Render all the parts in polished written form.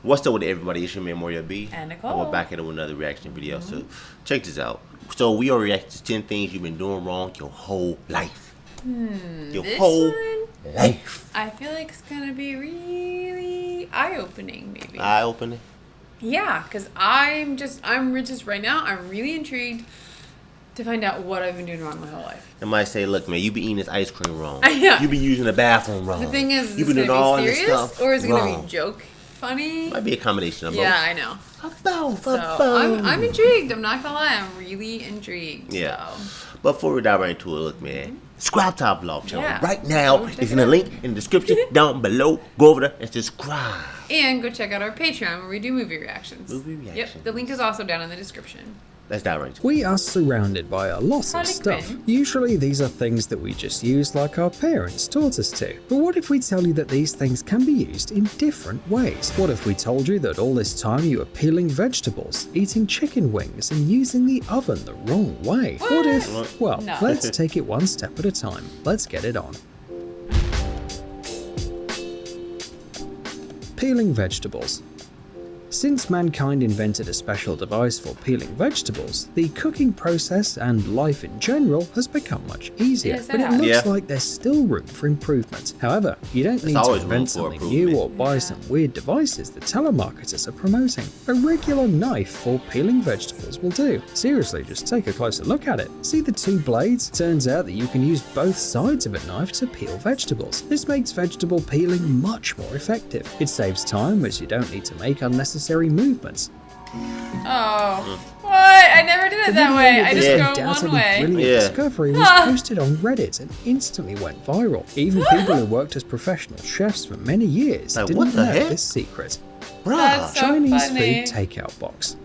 What's up with everybody? It's your man Mario B. And Nicole. And we're back at another reaction video. So check this out. So we are reacting to 10 things you've been doing wrong your whole life. Your whole life. I feel like it's gonna be really eye-opening, maybe. Eye-opening? Yeah, because I'm just right now, I'm really intrigued to find out what I've been doing wrong my whole life. They might say, look, man, you be eating this ice cream wrong. Yeah. You be using the bathroom wrong. The thing is you this been doing gonna all be this serious, stuff or is it wrong. gonna be joke funny? Might be a combination of both. Yeah, I know. I'm intrigued. I'm not gonna lie. I'm really intrigued. Yeah. So. But before we dive right into it, look, man, subscribe to our vlog channel right Go now. check It's it in the out. link in the description down below. Go over there and subscribe. And go check out our Patreon where we do movie reactions. Movie reactions. Yep. The link is also down in the description. Let's dive right into it. We are surrounded by a lot of stuff. Usually these are things that we just use like our parents taught us to. But what if we tell you that these things can be used in different ways? What if we told you that all this time you were peeling vegetables, eating chicken wings, and using the oven the wrong way? What if, well, No. let's take it one step at a time. Let's get it on. Peeling vegetables. Since mankind invented a special device for peeling vegetables, the cooking process and life in general has become much easier, Yes, it but it has. looks Yeah. like there's still room for improvement. However, you don't need to always room invent for something improvement. new or buy some weird devices that telemarketers are promoting. A regular knife for peeling vegetables will do. Seriously, just take a closer look at it. See the two blades? Turns out that you can use both sides of a knife to peel vegetables. This makes vegetable peeling much more effective. It saves time as you don't need to make unnecessary movements. Oh. What? I never did it that way. I just go one undoubtedly way. brilliant Yeah. discovery was posted on Reddit and instantly went viral. Even people who worked as professional chefs for many years Like, didn't what the know heck? this secret. That's so Chinese funny. food takeout box.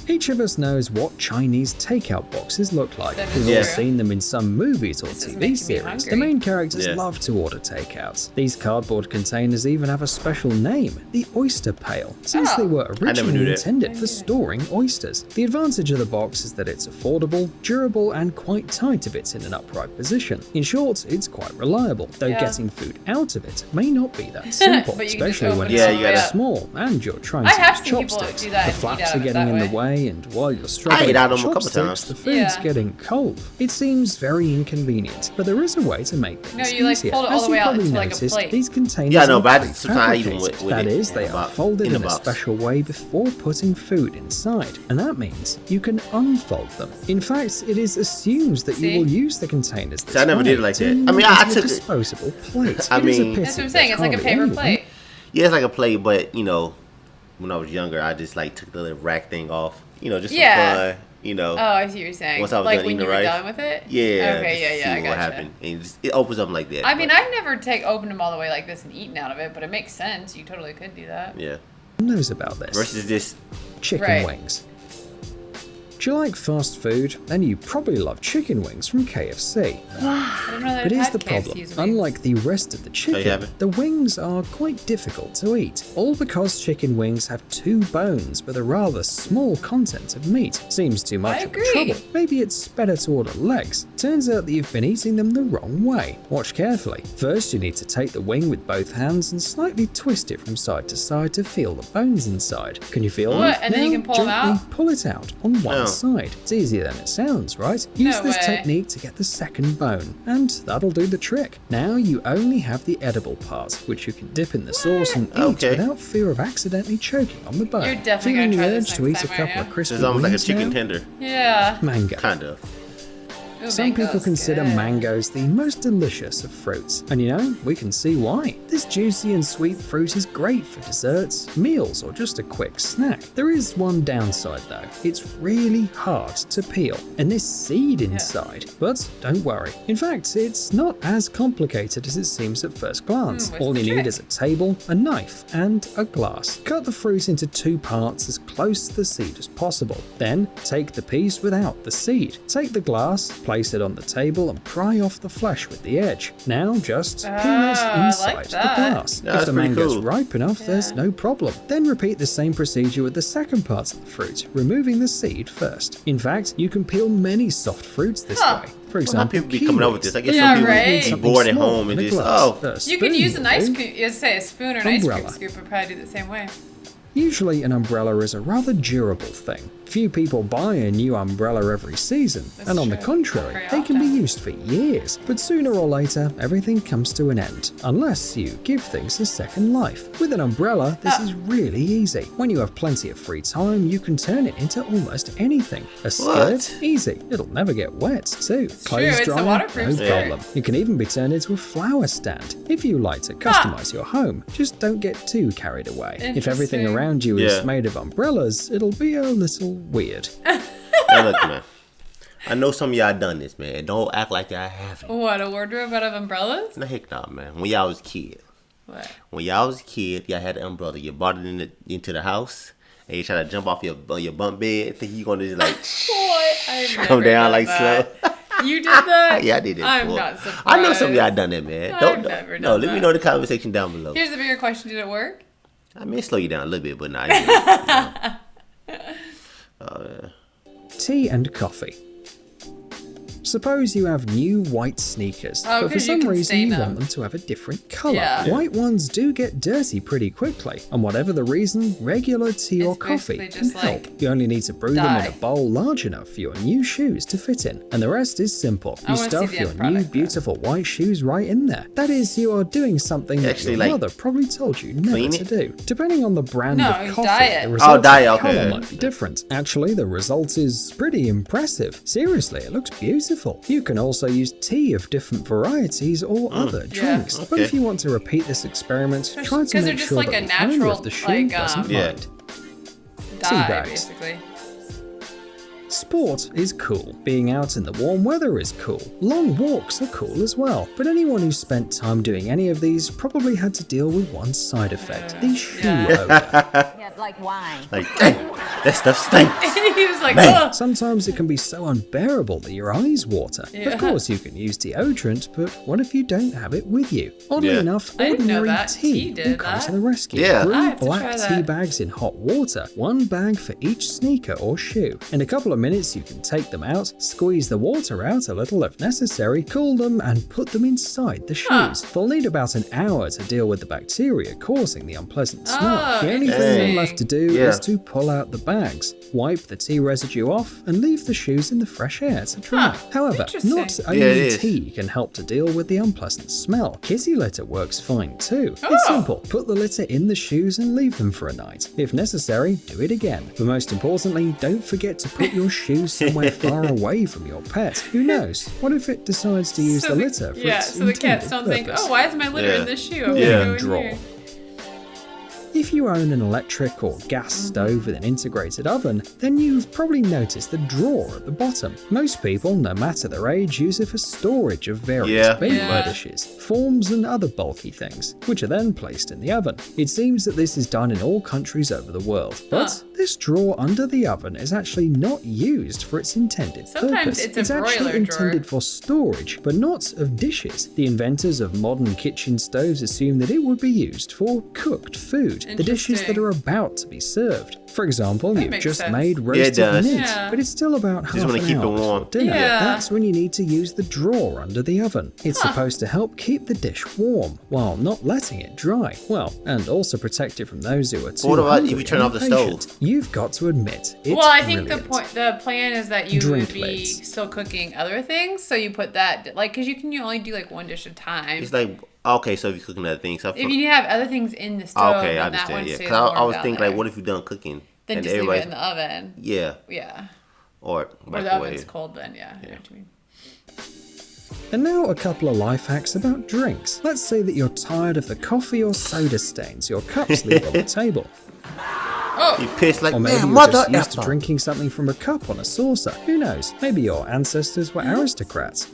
Each of us knows what Chinese takeout boxes look like. That is We've true. all seen them in some movies or This is TV making me series. hungry. The main characters Yeah. love to order takeouts. These cardboard containers even have a special name, the oyster pail, since Oh. they were never knew originally that. intended for storing oysters. The advantage of the box is that it's affordable, durable, and quite tight if it's in an upright position. In short, it's quite reliable, though Yeah. getting food out of it may not be that simple, But you can just especially when open it's it all the way up. small and you're trying I to have use seen people chopsticks. do that The and eat flaps out are of it getting that in the way. way, and while you're struggling ate out with of 'em a couple chopsticks, times. the food's Yeah. getting cold. It seems very inconvenient, but there is a way to make things No, you, like, easier. fold it all As the you way out probably into, like, a noticed, plate. these containers Yeah, I know, are but sometimes I eat them prefabricated. with That it is, in they a are box- folded in a in a box. special way before putting food inside, and that means you can unfold them. In fact, it is assumed that See? you will use the containers this I never way, did it like that. turning I mean, them I into took a it- disposable plate. I It is a mean- pity That's what I'm saying. that It's like a hardly paper anyone plate. Yeah, it's like a plate, but you know, when I was younger, I just like took the little rack thing off. You know, just for Yeah. fun. You know. Oh, I see what you're saying. Once I was like done when eating you the were rice. done with it? Yeah. Okay, just yeah, see I what gotcha. happened. And it opens up like that. I mean, but, I've never opened them all the way like this and eaten out of it, but it makes sense. You totally could do that. yeah. knows about this. Versus this. Chicken Right. wings. Do you like fast food? Then you probably love chicken wings from KFC. I don't know that But I've here's had the KFC's problem. wings. Unlike the rest of the chicken, haven't? the wings are quite difficult to eat. All because chicken wings have 2 bones with a rather small content of meat. Seems too much I of a agree. trouble. Maybe it's better to order legs. Turns out that you've been eating them the wrong way. Watch carefully. First, you need to take the wing with both hands and slightly twist it from side to side to feel the bones inside. Can you feel them? What? And then you Now, can pull them gently out? pull it out on one Oh. side. It's easier than it sounds, right? Use No this way. technique to get the second bone, and that'll do the trick. Now you only have the edible part, which you can dip in the sauce and eat Okay. without fear of accidentally choking on the bone. You're definitely Feeling gonna the try urge this to eat next a time, couple aren't of you? crispy It's almost like a wings chicken now? tender. Yeah. Mango. Kind of. Ooh, Some people mango's consider good. mangoes the most delicious of fruits, and you know, we can see why. This juicy and sweet fruit is great for desserts, meals, or just a quick snack. There is one downside though, it's really hard to peel, and this seed inside. But don't worry, in fact, it's not as complicated as it seems at first glance. where's All the you need trick? is a table, a knife, and a glass. Cut the fruit into 2 parts as close to the seed as possible. Then take the piece without the seed. Take the glass, place it on the table, and pry off the flesh with the edge. Now just peel it I inside like the that. glass. Yeah, If that's the pretty mango's cool. ripe enough, there's no problem. Then repeat the same procedure with the second part of the fruit, removing the seed first. In fact, you can peel many soft fruits this Huh. way. For Well, how example, people be coming up with this? I guess Yeah, some people right. be something bored at small home and in a just, glass. oh. A You could spoon, use an ice though. cream, say a spoon or an ice cream Umbrella. scoop would probably do the same way. Usually an umbrella is a rather durable thing. Few people buy a new umbrella every season, and on the contrary, they can be used for years. But sooner or later, everything comes to an end, unless you give things a second life. With an umbrella, this is really easy. When you have plenty of free time, you can turn it into almost anything. A skirt? Easy. It'll never get wet, too. Clothes dryer? No problem. It can even be turned into a flower stand. If you like to customize your home, just don't get too carried away. If everything around you is made of umbrellas, it'll be a little weird. Hey, look, man. I know some of y'all done this, man. Don't act like y'all haven't. What, a wardrobe out of umbrellas? No, heck no, man. When y'all was a kid. What? When y'all was a kid, y'all had an umbrella. You brought it into the house, and you try to jump off your bunk bed. Think you gonna just like come down like slow. You did that? Yeah, I did it. I'm not surprised. I know some of y'all done that, man. I've never done let me know in the comment section down below. Here's the bigger question: did it work? I mean, slow you down a little bit, but nah. I Tea and coffee. Suppose you have new white sneakers, but for some reason you want them to have a different colour. Yeah. White ones do get dirty pretty quickly, and whatever the reason, regular tea or coffee can help. You only need to brew them in a bowl large enough for your new shoes to fit in, and the rest is simple. You stuff your new beautiful white shoes right in there. That is, you are doing something that your mother probably told you never to do. Depending on the brand of coffee, the result of the colour might be different. Actually, the result is pretty impressive. Seriously, it looks beautiful. You can also use tea of different varieties or other drinks. But if you want to repeat this experiment, try to make sure that the owner of the shoe doesn't mind. Tea bags. Basically. Sport is cool. Being out in the warm weather is cool. Long walks are cool as well. But anyone who spent time doing any of these probably had to deal with one side effect, the shoe odor. Yeah, like wine. like, dang, that stuff stinks. He was like, oh. Sometimes it can be so unbearable that your eyes water. Of course, you can use deodorant, but what if you don't have it with you? Oddly enough, ordinary tea will come to the rescue. Brew black tea bags in hot water, one bag for each sneaker or shoe. In a couple of minutes, you can take them out, squeeze the water out a little if necessary, cool them, and put them inside the shoes. They'll need about an hour to deal with the bacteria causing the unpleasant smell. The only thing left to do is to pull out the bags, wipe the tea residue off, and leave the shoes in the fresh air to dry. However, not only tea can help to deal with the unpleasant smell. Kitty litter works fine too. It's simple. Put the litter in the shoes and leave them for a night. If necessary, do it again. But most importantly, don't forget to put your shoes somewhere far away from your pet. Who knows? What if it decides to use the litter for its so the cats don't think, oh, why is my litter in this shoe? I'm gonna go in here. If you own an electric or gas stove with an integrated oven, then you've probably noticed the drawer at the bottom. Most people, no matter their age, use it for storage of various bakeware dishes, forms and other bulky things, which are then placed in the oven. It seems that this is done in all countries over the world, but this drawer under the oven is actually not used for its intended purpose. It's actually intended for storage, but not of dishes. The inventors of modern kitchen stoves assumed that it would be used for cooked food. The dishes that are about to be served. For example, you've just made roasted meat, but it's still about half an hour before dinner. That's when you need to use the drawer under the oven. It's supposed to help keep the dish warm while not letting it dry. Well, and also protect it from those who are too hungry if you turn off the stove? You've got to admit, it's I think brilliant. the plan is that you would be still cooking other things, so you put that, like, because you can only do like one dish at a time. It's like, okay, so if you're cooking other things. If you have other things in the stove, okay, I understand, because I was thinking, like, what if you're done cooking? Then and just leave it in the oven. Yeah. Or the oven's cold then, I know what you mean. And now a couple of life hacks about drinks. Let's say that you're tired of the coffee or soda stains your cups leave on the table. You pissed like, or maybe you're just used to drinking something from a cup on a saucer. Who knows? Maybe your ancestors were aristocrats.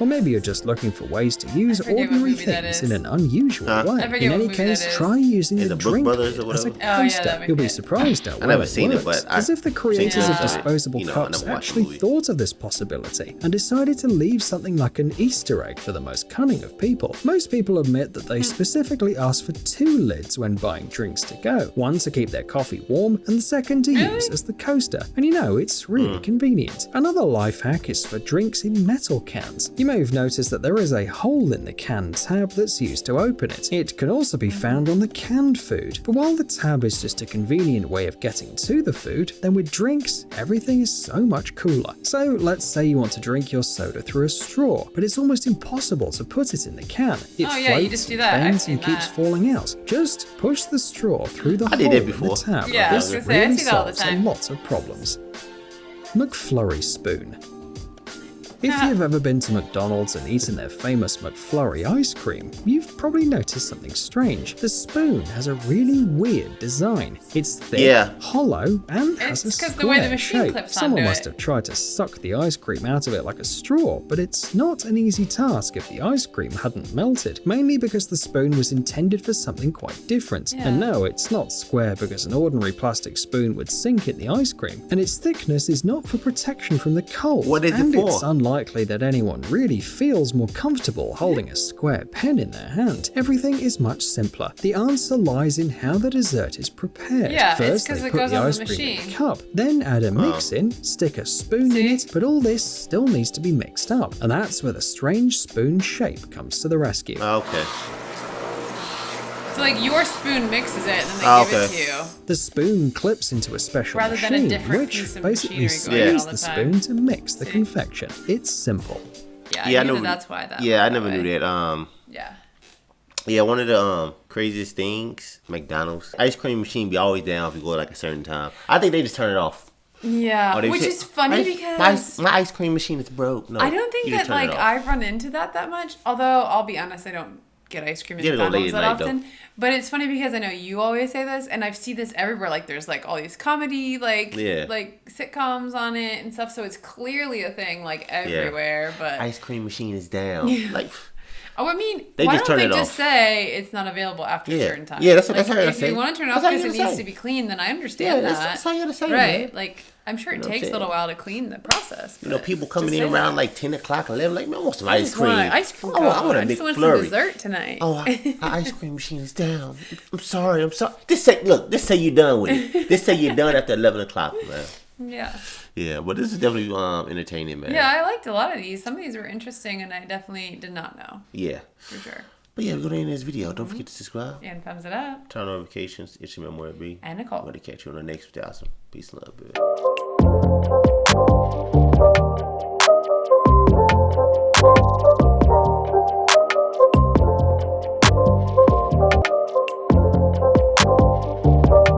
Or maybe you're just looking for ways to use ordinary things in an unusual way. In any case, try using the drink lid as a coaster. You'll be surprised at well it works, as if the creators of disposable cups actually thought of this possibility and decided to leave something like an Easter egg for the most cunning of people. Most people admit that they specifically ask for two lids when buying drinks to go. One to keep their coffee warm, and the second to use as the coaster. And you know, it's really convenient. Another life hack is for drinks in metal cans. You may have noticed that there is a hole in the can tab that's used to open it. It can also be found on the canned food, but while the tab is just a convenient way of getting to the food, then with drinks, everything is so much cooler. So let's say you want to drink your soda through a straw, but it's almost impossible to put it in the can. It floats, you just do that. bends, and keeps falling out. Just push the straw through the hole in the tab. Yeah, this I was gonna say, I really see that all the solves a time. lot of problems. McFlurry Spoon. If you've ever been to McDonald's and eaten their famous McFlurry ice cream, you've probably noticed something strange. The spoon has a really weird design. It's thick, hollow, and has a because the way the square machine shape. clips Someone onto must have tried to suck the ice cream out of it like a straw, but it's not an easy task if the ice cream hadn't melted, mainly because the spoon was intended for something quite different. And no, it's not square because an ordinary plastic spoon would sink in the ice cream, and its thickness is not for protection from the cold. What is and it for? It's unlikely that anyone really feels more comfortable holding a square pen in their hand. Everything is much simpler. The answer lies in how the dessert is prepared. Yeah, it's First, 'cause they it put goes the on the ice cream in machine. a cup, then add a mix in, stick a spoon in it, but all this still needs to be mixed up, and that's where the strange spoon shape comes to the rescue. Okay. So like your spoon mixes it and then they give it to you. The spoon clips into a special Rather than a machine, different which piece of basically machinery going on spins all the the time. spoon to mix the confection. It's simple. Yeah, I knew that's why that. Yeah, I that never knew way. that. Yeah. Yeah, one of the craziest things, McDonald's ice cream machine be always down if you go at like a certain time. I think they just turn it off. Yeah, which is funny because my ice cream machine is broke. No, I don't think you that just turn it like off. I've run into that much. Although I'll be honest, I don't get ice cream at You gotta go McDonald's late that at night, often. But it's funny because I know you always say this, and I've seen this everywhere. Like there's like all these comedy like sitcoms on it and stuff. So it's clearly a thing like everywhere. But ice cream machine is down. Like. Oh, I mean, They why just don't turn they it just off. say it's not available after a certain time? Yeah, that's like, how I gotta if say. you want to turn it off That's how because you it gotta needs say. to be clean, then I understand that. That's how you gotta say, right? man. Like, I'm sure it You know what takes I'm a little saying? while to clean the process. You know, people coming just in say around that. like 10 o'clock, 11, like, man, I want some I ice just cream. want ice cream. I want a I just want some McFlurry. dessert tonight. Oh, our ice cream machine is down. I'm sorry. This say you're done with it. This say you're done after 11 o'clock, man. Yeah. Yeah, but this is definitely entertaining, man. Yeah, I liked a lot of these. Some of these were interesting, and I definitely did not know. Yeah. For sure. But yeah, we're going to end this video. Don't forget to subscribe. And thumbs it up. Turn on notifications. It's your man, Where It Be. And Nicole. I'm going to catch you on the next 1,000. Peace and love, baby.